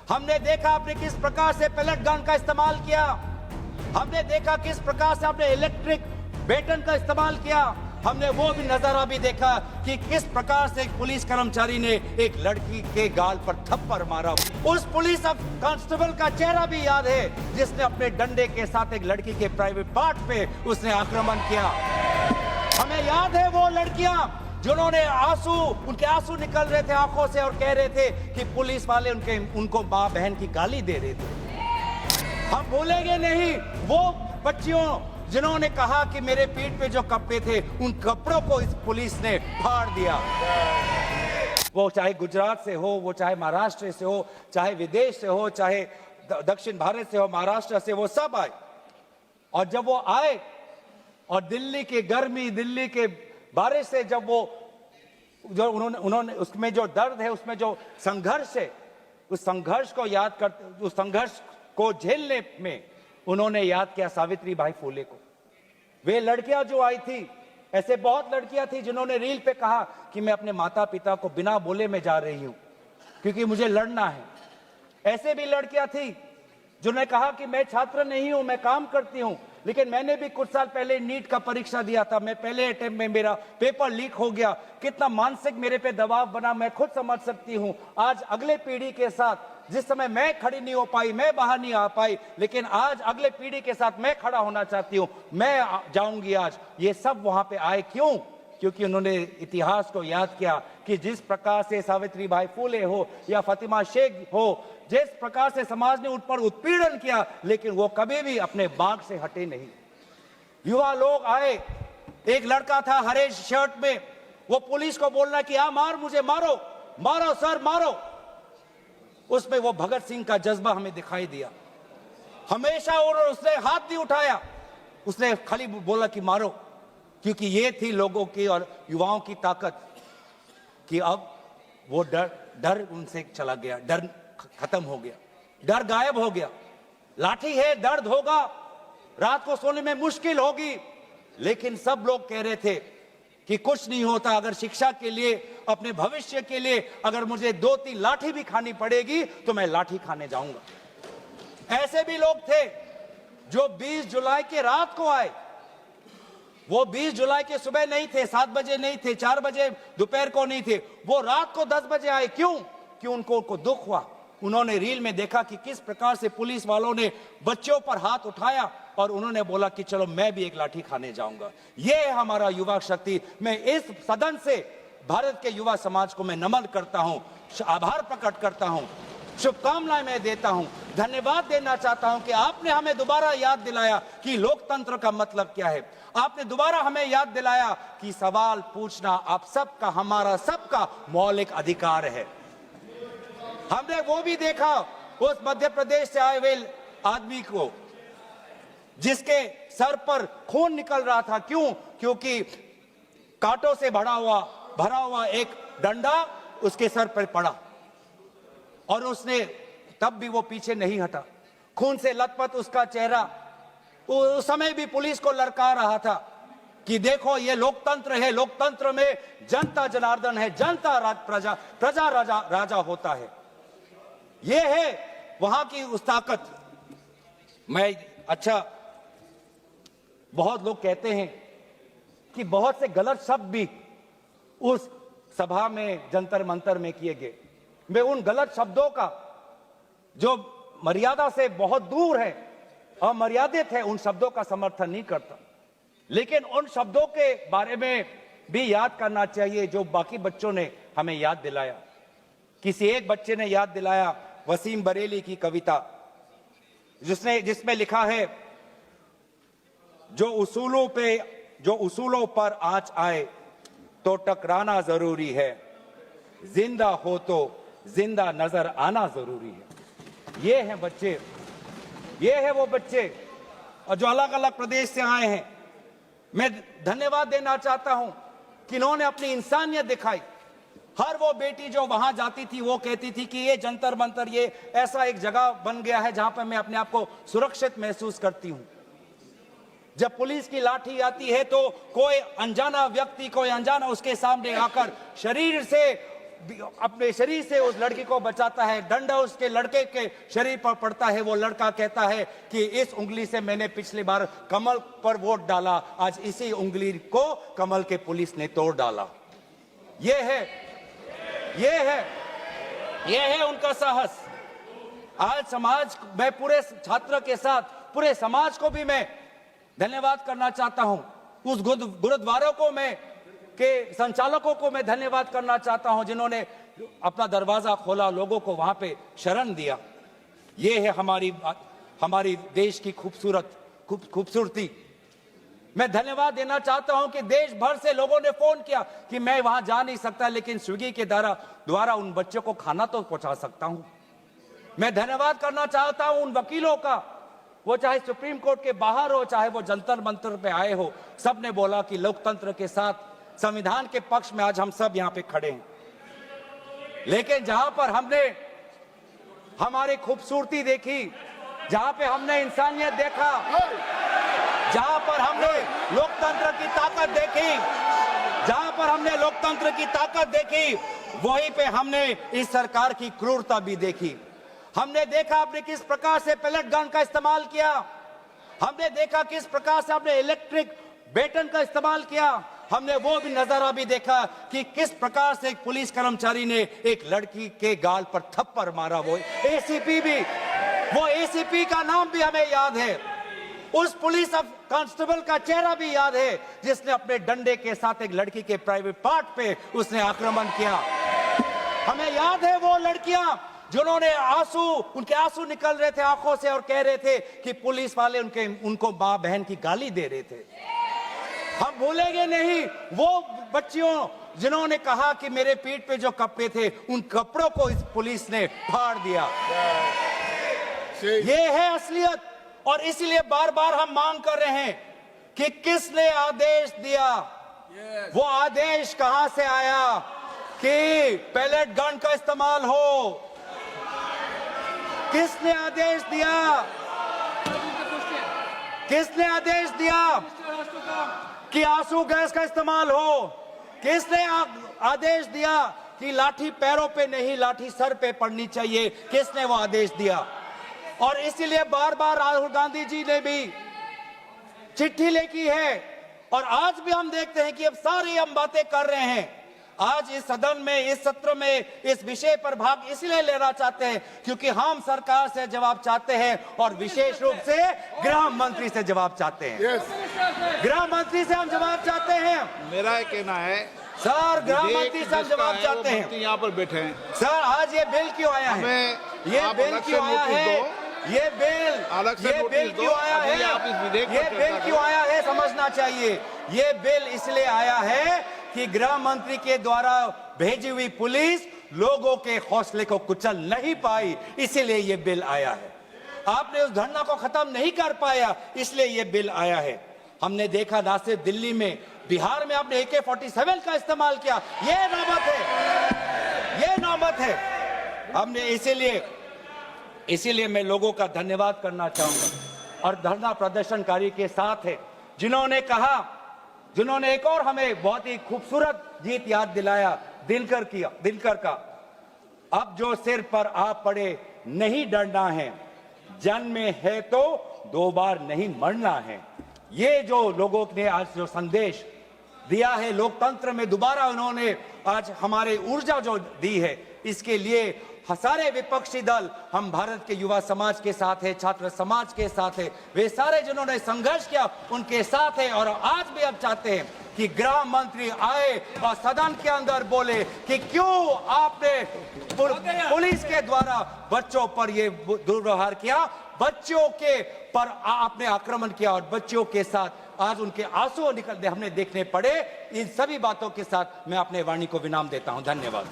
हमने देखा आपने किस प्रकार से पेलेट गन का इस्तेमाल किया। हमने देखा किस प्रकार से आपने इलेक्ट्रिक बेटन का इस्तेमाल किया। हमने वो भी नजारा भी देखा कि किस प्रकार से एक पुलिस कर्मचारी ने एक लड़की के गाल पर थप्पड़ मारा। उस पुलिस कांस्टेबल का चेहरा भी याद है जिसने अपने डंडे के साथ एक लड़की के प्राइवेट पार्ट पे उसने आक्रमण किया। हमें याद है वो लड़कियां जिन्होंने उनके आंसू निकल रहे थे आंखों से और कह रहे थे कि पुलिस वाले उनको मां बहन की गाली दे रहे थे। हम भूलेंगे नहीं वो बच्चियों जिन्होंने कहा कि मेरे पीठ पे जो कपड़े थे उन कपड़ों को इस पुलिस ने फाड़ दिया। वो चाहे गुजरात से हो, वो चाहे महाराष्ट्र से हो, चाहे विदेश से हो, चाहे दक्षिण भारत से हो, महाराष्ट्र से, वो सब आए। और जब वो आए और दिल्ली की गर्मी, दिल्ली के बारिश से जब वो जो उन्होंने उसमें जो दर्द है, उसमें जो संघर्ष है, उस संघर्ष को याद करते, उस संघर्ष को झेलने में उन्होंने याद किया सावित्री बाई फुले को। वे लड़कियां जो आई थी, ऐसे बहुत लड़कियां थी जिन्होंने रील पे कहा कि मैं अपने माता पिता को बिना बोले में जा रही हूं क्योंकि मुझे लड़ना है। ऐसे भी लड़कियां थी जिन्होंने कहा कि मैं छात्र नहीं हूं, मैं काम करती हूं, लेकिन मैंने भी कुछ साल पहले नीट का परीक्षा दिया था, मैं पहले अटेम्प्ट में मेरा पेपर लीक हो गया, कितना मानसिक मेरे पे दबाव बना मैं खुद समझ सकती हूं। आज अगले पीढ़ी के साथ जिस समय मैं खड़ी नहीं हो पाई, मैं बाहर नहीं आ पाई, लेकिन आज अगले पीढ़ी के साथ मैं खड़ा होना चाहती हूं, मैं जाऊंगी आज। ये सब वहां पे आए क्यों? क्योंकि उन्होंने इतिहास को याद किया कि जिस प्रकार से सावित्री बाई फुले हो या फातिमा शेख हो, जिस प्रकार से समाज ने उन पर उत्पीड़न किया, लेकिन वो कभी भी अपने बाग से हटे नहीं। युवा लोग आए, एक लड़का था हरे शर्ट में, वो पुलिस को बोल रहा कि आ मार, मुझे मारो, मारो सर मारो। उसमें वो भगत सिंह का जज्बा हमें दिखाई दिया। हमेशा उसने हाथ नहीं उठाया, उसने खाली बोला कि मारो, क्योंकि ये थी लोगों की और युवाओं की ताकत कि अब वो डर उनसे चला गया, डर खत्म हो गया, डर गायब हो गया। लाठी है, दर्द होगा, रात को सोने में मुश्किल होगी, लेकिन सब लोग कह रहे थे कि कुछ नहीं होता, अगर शिक्षा के लिए, अपने भविष्य के लिए अगर मुझे 2-3 लाठी भी खानी पड़ेगी तो मैं लाठी खाने जाऊंगा। ऐसे भी लोग थे जो 20 जुलाई के रात को आए। वो 20 जुलाई के सुबह नहीं थे, 7 बजे नहीं थे, 4 बजे दोपहर को नहीं थे, वो रात को 10 बजे आए। क्यों? क्यों? उनको दुख हुआ। उन्होंने रील में देखा कि किस प्रकार से पुलिस वालों ने बच्चों पर हाथ उठाया और उन्होंने बोला कि चलो मैं भी एक लाठी खाने जाऊंगा। ये है हमारा युवा शक्ति। मैं इस सदन से भारत के युवा समाज को मैं नमन करता हूं, आभार प्रकट करता हूं, शुभकामनाएं मैं देता हूं, धन्यवाद देना चाहता हूं कि आपने हमें दोबारा याद दिलाया कि लोकतंत्र का मतलब क्या है। आपने दोबारा हमें याद दिलाया कि सवाल पूछना आप सबका, हमारा सबका मौलिक अधिकार है। हमने वो भी देखा उस मध्य प्रदेश से आए हुए आदमी को जिसके सर पर खून निकल रहा था। क्यों? क्योंकि कांटों से भरा हुआ एक डंडा उसके सर पर पड़ा और उसने तब भी वो पीछे नहीं हटा। खून से लथपथ उसका चेहरा, उस समय भी पुलिस को ललकार रहा था कि देखो ये लोकतंत्र है, लोकतंत्र में जनता जनार्दन है, जनता प्रजा राजा होता है। ये है वहां की उस ताकत। बहुत लोग कहते हैं कि बहुत से गलत शब्द भी उस सभा में, जंतर मंतर में किए गए। मैं उन गलत शब्दों का जो मर्यादा से बहुत दूर है, अमर्यादित है, उन शब्दों का समर्थन नहीं करता, लेकिन उन शब्दों के बारे में भी याद करना चाहिए जो बाकी बच्चों ने हमें याद दिलाया। किसी एक बच्चे ने याद दिलाया वसीम बरेली की कविता, जिसमें लिखा है, जो उसूलों पर आंच आए तो टकराना जरूरी है, जिंदा हो तो जिंदा नजर आना जरूरी है। ये हैं बच्चे, ये है वो बच्चे और जो अलग अलग प्रदेश से आए हैं। मैं धन्यवाद देना चाहता हूं कि इन्होंने अपनी इंसानियत दिखाई। हर वो बेटी जो वहां जाती थी वो कहती थी कि ये जंतर मंतर, ये ऐसा एक जगह बन गया है जहां पर मैं अपने आप को सुरक्षित महसूस करती हूं। जब पुलिस की लाठी आती है तो कोई अनजाना व्यक्ति, कोई अनजाना उसके सामने आकर शरीर से अपने शरीर से उस लड़की को बचाता है, डंडा उसके लड़के के शरीर पर पड़ता है, वो लड़का कहता है कि इस उंगली से मैंने पिछली बार कमल पर वोट डाला, आज इसी उंगली को कमल के पुलिस ने तोड़ डाला। ये है उनका साहस। आज समाज, मैं पूरे छात्र के साथ पूरे समाज को भी मैं धन्यवाद करना चाहता हूं। उस गुरुद्वारों को मैं के संचालकों को मैं धन्यवाद करना चाहता हूं जिन्होंने अपना दरवाजा खोला, लोगों को वहां पे शरण दिया। ये है हमारी देश की खूबसूरती। मैं धन्यवाद देना चाहता हूं कि देश भर से लोगों ने फोन किया कि मैं वहां जा नहीं सकता, लेकिन स्विगी के द्वारा उन बच्चों को खाना तो पहुंचा सकता हूं। मैं धन्यवाद करना चाहता हूं उन वकीलों का, वो चाहे सुप्रीम कोर्ट के बाहर हो, चाहे वो जंतर मंतर पे आए हो, सबने बोला कि लोकतंत्र के साथ, संविधान के पक्ष में आज हम सब यहां पे खड़े हैं। लेकिन जहां पर हमने हमारी खूबसूरती देखी, जहां पे हमने इंसानियत देखा, जहां पर हमने लोकतंत्र की ताकत देखी, वहीं पे हमने इस सरकार की क्रूरता भी देखी। हमने देखा आपने किस प्रकार से पैलेट गन का इस्तेमाल किया, हमने देखा किस प्रकार से आपने इलेक्ट्रिक बेटन का इस्तेमाल किया, हमने वो भी नजारा भी देखा कि किस प्रकार से एक पुलिस कर्मचारी ने एक लड़की के गाल पर थप्पड़ मारा। वो एसीपी का नाम भी हमें याद है, उस पुलिस कांस्टेबल का चेहरा भी याद है जिसने अपने डंडे के साथ एक लड़की के प्राइवेट पार्ट पे उसने आक्रमण किया। हमें याद है वो लड़कियां जिन्होंने उनके आंसू निकल रहे थे आंखों से और कह रहे थे कि पुलिस वाले उनको मां बहन की गाली दे रहे थे। हम भूलेंगे नहीं वो बच्चियों जिन्होंने कहा कि मेरे पीठ पे जो कपड़े थे उन कपड़ों को इस पुलिस ने फाड़ दिया। ये है असलियत। और इसीलिए बार बार हम मांग कर रहे हैं कि किसने आदेश दिया, वो आदेश कहां से आया कि पैलेट गन का इस्तेमाल हो, किसने आदेश दिया कि आंसू गैस का इस्तेमाल हो, किसने आदेश दिया कि लाठी पैरों पे नहीं लाठी सर पे पड़नी चाहिए, किसने वो आदेश दिया। और इसीलिए बार बार राहुल गांधी जी ने भी चिट्ठी लिखी है और आज भी हम देखते हैं कि अब सारी हम बातें कर रहे हैं। आज इस सदन में, इस सत्र में इस विषय पर भाग इसलिए लेना चाहते हैं क्योंकि हम सरकार से जवाब चाहते हैं और विशेष रूप से गृह मंत्री से जवाब चाहते हैं। गृह मंत्री से हम जवाब चाहते हैं। मेरा कहना है सर, गृह मंत्री से हम जवाब चाहते हैं। यहाँ पर बैठे हैं सर, आज ये बिल क्यों आया है? ये बिल क्यों आया है? ये बिल क्यों आया है? ये बिल क्यों आया है समझना चाहिए। ये बिल इसलिए आया है कि गृह मंत्री के द्वारा भेजी हुई पुलिस लोगों के हौसले को कुचल नहीं पाई, इसीलिए ये बिल आया है। आपने उस धरना को खत्म नहीं कर पाया, इसलिए ये बिल आया है। हमने देखा ना सिर्फ दिल्ली में, बिहार में आपने AK-47 का इस्तेमाल किया। ये नौबत है। हमने इसीलिए मैं लोगों का धन्यवाद करना चाहूंगा और धरना प्रदर्शनकारी के साथ है जिन्होंने एक और हमें बहुत ही खूबसूरत गीत याद दिलाया, दिनकर का। अब जो सिर पर आ पड़े नहीं डरना है, जन्म में है तो 2 बार नहीं मरना है। ये जो लोगों ने आज जो संदेश दिया है लोकतंत्र में, दोबारा उन्होंने आज हमारे ऊर्जा जो दी है, इसके लिए सारे विपक्षी दल, हम भारत के युवा समाज के साथ है, छात्र समाज के साथ है, वे सारे जिन्होंने संघर्ष किया उनके साथ है। और आज भी अब चाहते हैं कि गृह मंत्री आए और सदन के अंदर बोले कि क्यों आपने पुलिस के द्वारा बच्चों पर ये दुर्व्यवहार किया, बच्चों के पर आपने आक्रमण किया और बच्चों के साथ आज उनके आंसू निकलते हमने देखने पड़े। इन सभी बातों के साथ मैं अपने वाणी को विराम देता हूं। धन्यवाद।